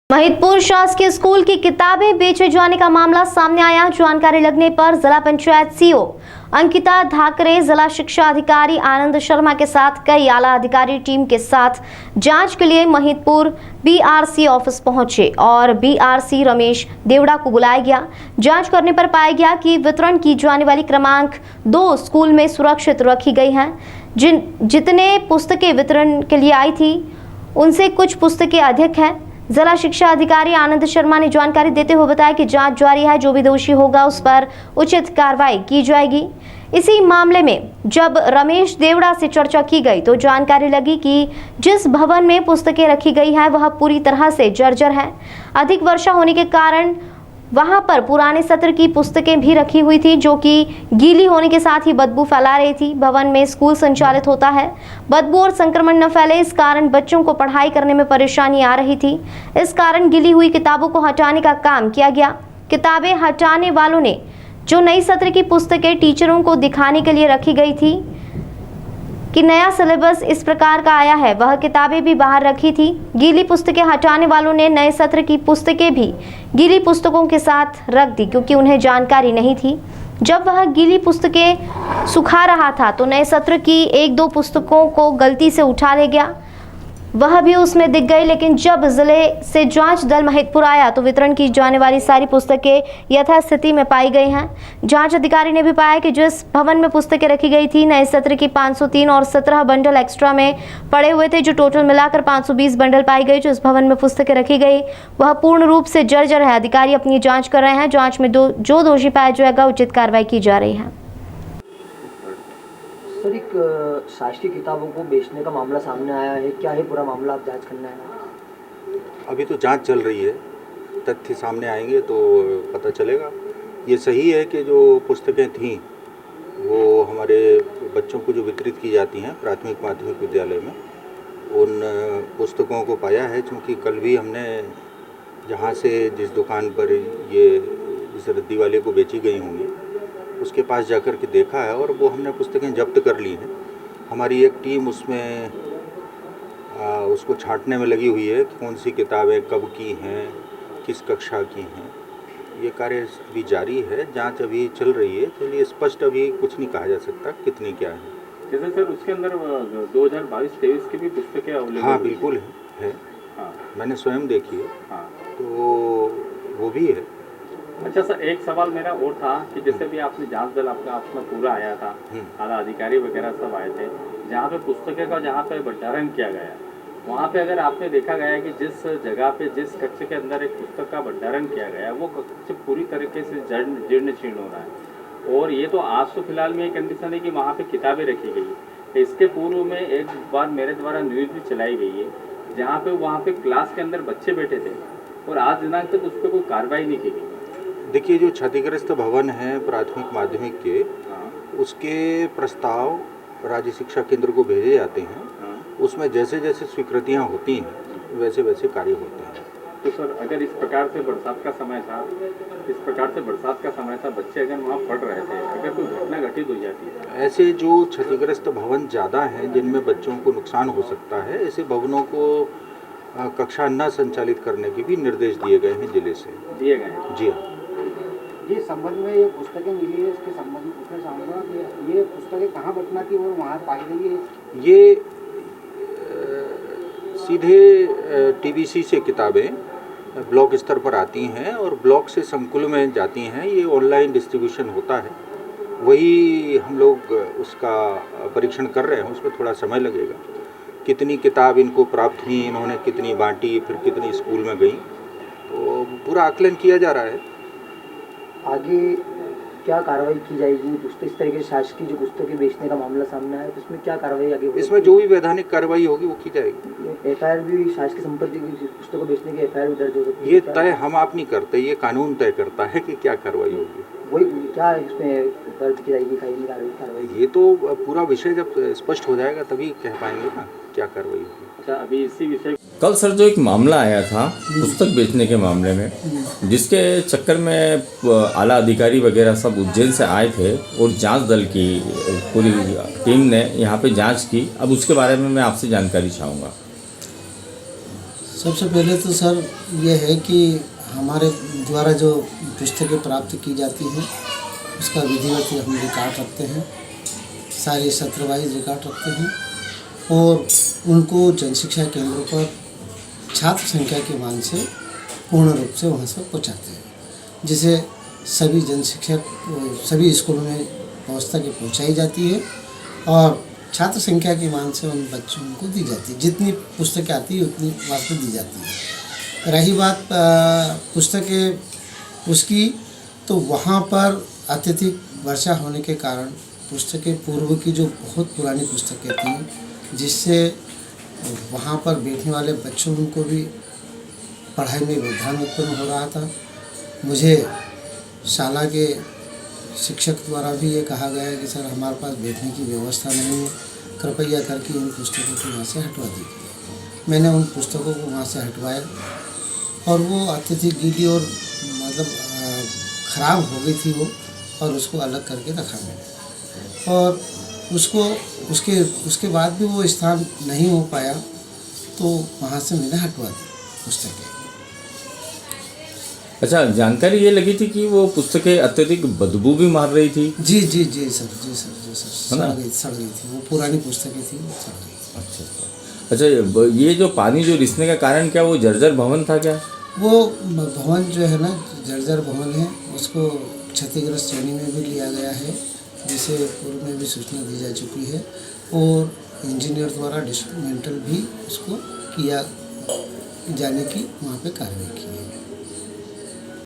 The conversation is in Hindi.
महिदपुर शासकीय स्कूल की किताबें बेचे जाने का मामला सामने आया। जानकारी लगने पर जिला पंचायत सीईओ अंकिता धाकरे, जिला शिक्षा अधिकारी आनंद शर्मा के साथ कई आला अधिकारी टीम के साथ जांच के लिए महिदपुर बीआरसी ऑफिस पहुंचे और बीआरसी रमेश देवड़ा को बुलाया गया। जांच करने पर पाया गया कि वितरण की जाने वाली क्रमांक 2 स्कूल में सुरक्षित रखी गई हैं। जितने पुस्तकें वितरण के लिए आई थी उनसे कुछ पुस्तकें अधिक हैं। जिला शिक्षा अधिकारी आनंद शर्मा ने जानकारी देते हुए बताया कि जांच जारी है, जो भी दोषी होगा उस पर उचित कार्रवाई की जाएगी। इसी मामले में जब रमेश देवड़ा से चर्चा की गई तो जानकारी लगी कि जिस भवन में पुस्तकें रखी गई हैं वह पूरी तरह से जर्जर है। अधिक वर्षा होने के कारण वहां पर पुराने सत्र की पुस्तकें भी रखी हुई थी, जो कि गीली होने के साथ ही बदबू फैला रही थी। भवन में स्कूल संचालित होता है, बदबू और संक्रमण न फैले इस कारण बच्चों को पढ़ाई करने में परेशानी आ रही थी। इस कारण गीली हुई किताबों को हटाने का काम किया गया। किताबें हटाने वालों ने जो नई सत्र की पुस्तकें टीचरों को दिखाने के लिए रखी गई थी कि नया सिलेबस इस प्रकार का आया है, वह किताबें भी बाहर रखी थी। गीली पुस्तकें हटाने वालों ने नए सत्र की पुस्तकें भी गीली पुस्तकों के साथ रख दी, क्योंकि उन्हें जानकारी नहीं थी। जब वह गीली पुस्तकें सुखा रहा था तो नए सत्र की 1-2 पुस्तकों को गलती से उठा ले गया, वह भी उसमें दिख गई। लेकिन जब जिले से जांच दल महिदपुर आया तो वितरण की जाने वाली सारी पुस्तकें यथास्थिति में पाई गई हैं। जांच अधिकारी ने भी पाया कि जिस भवन में पुस्तकें रखी गई थी नए सत्र की 503 और 17 बंडल एक्स्ट्रा में पड़े हुए थे, जो टोटल मिलाकर 520 बंडल पाई गई। जो इस भवन में पुस्तकें रखी गई वह पूर्ण रूप से जर्जर है। अधिकारी अपनी जाँच कर रहे हैं। जाँच में जो दोषी पाया जाएगा उचित कार्रवाई की जा रही है। सर, एक शासकीय किताबों को बेचने का मामला सामने आया है, क्या है पूरा मामला, आप जांच करना है? अभी तो जांच चल रही है, तथ्य सामने आएंगे तो पता चलेगा। ये सही है कि जो पुस्तकें थीं वो हमारे बच्चों को जो वितरित की जाती हैं प्राथमिक माध्यमिक विद्यालय में, उन पुस्तकों को पाया है। क्योंकि कल भी हमने जहाँ से जिस दुकान पर ये इस रद्दी वाले को बेची गई होंगी उसके पास जाकर के देखा है और वो हमने पुस्तकें जब्त कर ली हैं। हमारी एक टीम उसमें उसको छांटने में लगी हुई है कि कौन सी किताबें कब की हैं, किस कक्षा की हैं। ये कार्य अभी जारी है, जांच अभी चल रही है, इसलिए स्पष्ट अभी कुछ नहीं कहा जा सकता कितनी क्या है। जैसे सर उसके अंदर 2022-23 की भी पुस्तकें अवेलेबल? हाँ बिल्कुल है। हाँ, मैंने मैंने स्वयं देखी है। हाँ, तो वो भी है। अच्छा सर, एक सवाल मेरा और था कि जैसे भी आपने जांच दल आपका पूरा आया था, आला अधिकारी वगैरह सब आए थे, जहाँ पे पुस्तकें का जहाँ पे भंडारण किया गया वहाँ पे अगर आपने देखा गया कि जिस जगह पे जिस कक्ष के अंदर एक पुस्तक का भंडारण किया गया वो कक्ष पूरी तरीके से जीर्ण शीर्ण हो रहा है। और ये तो आज तो फिलहाल में ये कंडीशन है कि वहाँ पे किताबें रखी गई। इसके पूर्व में एक बार मेरे द्वारा न्यूज़ भी चलाई गई है जहाँ पे वहाँ पे क्लास के अंदर बच्चे बैठे थे और आज दिनांक तक उस पर कोई कार्रवाई नहीं की गई। देखिए, जो क्षतिग्रस्त भवन है प्राथमिक माध्यमिक के, उसके प्रस्ताव राज्य शिक्षा केंद्र को भेजे जाते हैं। उसमें जैसे जैसे स्वीकृतियां होती हैं वैसे वैसे कार्य होते हैं। तो सर, अगर इस प्रकार से बरसात का समय था, बच्चे अगर वहाँ पढ़ रहे थे, अगर कोई घटना घटित हो जाती है, ऐसे जो क्षतिग्रस्त भवन ज़्यादा हैं जिनमें बच्चों को नुकसान हो सकता है, ऐसे भवनों को कक्षा न संचालित करने के भी निर्देश दिए गए हैं जिले से। दिए गए हैं? जी हाँ। ये संबंध में ये पुस्तकें मिली है, इसके संबंध में पूछना चाहूँगा कि ये पुस्तकें कहाँ घटना की और वहाँ पाई गई है? ये सीधे टीबीसी से किताबें ब्लॉक स्तर पर आती हैं और ब्लॉक से संकुल में जाती हैं। ये ऑनलाइन डिस्ट्रीब्यूशन होता है, वही हम लोग उसका परीक्षण कर रहे हैं। उसमें थोड़ा समय लगेगा। कितनी किताब इनको प्राप्त हुई, इन्होंने कितनी बांटी, फिर कितनी स्कूल में गई, तो पूरा आकलन किया जा रहा है। आगे क्या कार्रवाई की जाएगी? इस तरह के शासकीय जो पुस्तकें बेचने का मामला सामने आया तो इसमें क्या कार्रवाई आगे होगी? इसमें जो भी वैधानिक कार्रवाई होगी वो की जाएगी। एफआईआर भी शासकीय संपत्ति की पुस्तकों बेचने की एफआईआर भी दर्ज हो सकती है? ये तय हम आप नहीं करते, ये कानून तय करता है कि क्या कार्रवाई होगी। वही क्या इसमें दर्ज की जाएगी कार्रवाई? ये तो पूरा विषय जब स्पष्ट हो जाएगा तभी कह पाएंगे ना क्या कार्रवाई होगी। अच्छा, अभी इसी विषय कल सर जो एक मामला आया था पुस्तक बेचने के मामले में, जिसके चक्कर में आला अधिकारी वगैरह सब उज्जैन से आए थे और जांच दल की पूरी टीम ने यहाँ पे जांच की। अब उसके बारे में मैं आपसे जानकारी चाहूँगा। सबसे पहले तो सर ये है कि हमारे द्वारा जो पुस्तकें प्राप्त की जाती हैं उसका विधिवत हम रिकॉर्ड रखते हैं, सारे सत्र वाइज रिकॉर्ड रखते हैं और उनको जनशिक्षा केंद्रों पर छात्र संख्या के मान से पूर्ण रूप से वहाँ से पहुँचाते हैं, जिसे सभी सभी स्कूलों में पुस्तकें पहुँचाई जाती है और छात्र संख्या के मान से उन बच्चों को दी जाती है। जितनी पुस्तकें आती है उतनी वास्तव दी जाती है। रही बात पुस्तकें उसकी, तो वहाँ पर अत्यधिक वर्षा होने के कारण पुस्तकें पूर्व की जो बहुत पुरानी पुस्तकें थी, जिससे वहाँ पर बैठने वाले बच्चों को भी पढ़ाई में व्यवधान उत्पन्न हो रहा था। मुझे शाला के शिक्षक द्वारा भी ये कहा गया है कि सर हमारे पास बैठने की व्यवस्था नहीं है, कृपया करके इन पुस्तकों को वहाँ से हटवा दीजिए। मैंने उन पुस्तकों को वहाँ से हटवाया और वो अत्यधिक गीली और मतलब ख़राब हो गई थी वो, और उसको अलग करके रखा मैंने। और उसको उसके बाद भी वो स्थान नहीं हो पाया तो वहाँ से मैंने हटवा दी पुस्तकें। अच्छा, जानकारी ये लगी थी कि वो पुस्तकें अत्यधिक बदबू भी मार रही थी। जी सर सड़ गई थी, वो पुरानी पुस्तकें थी, वो सड़ गई थी। अच्छा, ये जो पानी जो रिसने का कारण क्या वो जर्जर भवन था क्या? वो भवन जो है ना जर्जर भवन है, उसको क्षतिग्रस्त श्रेणी में भी लिया गया है, जिसे पूर्व में भी सूचना दी जा चुकी है और इंजीनियर द्वारा डिस्मेंटल भी उसको किया जाने की वहाँ पे कार्रवाई की है।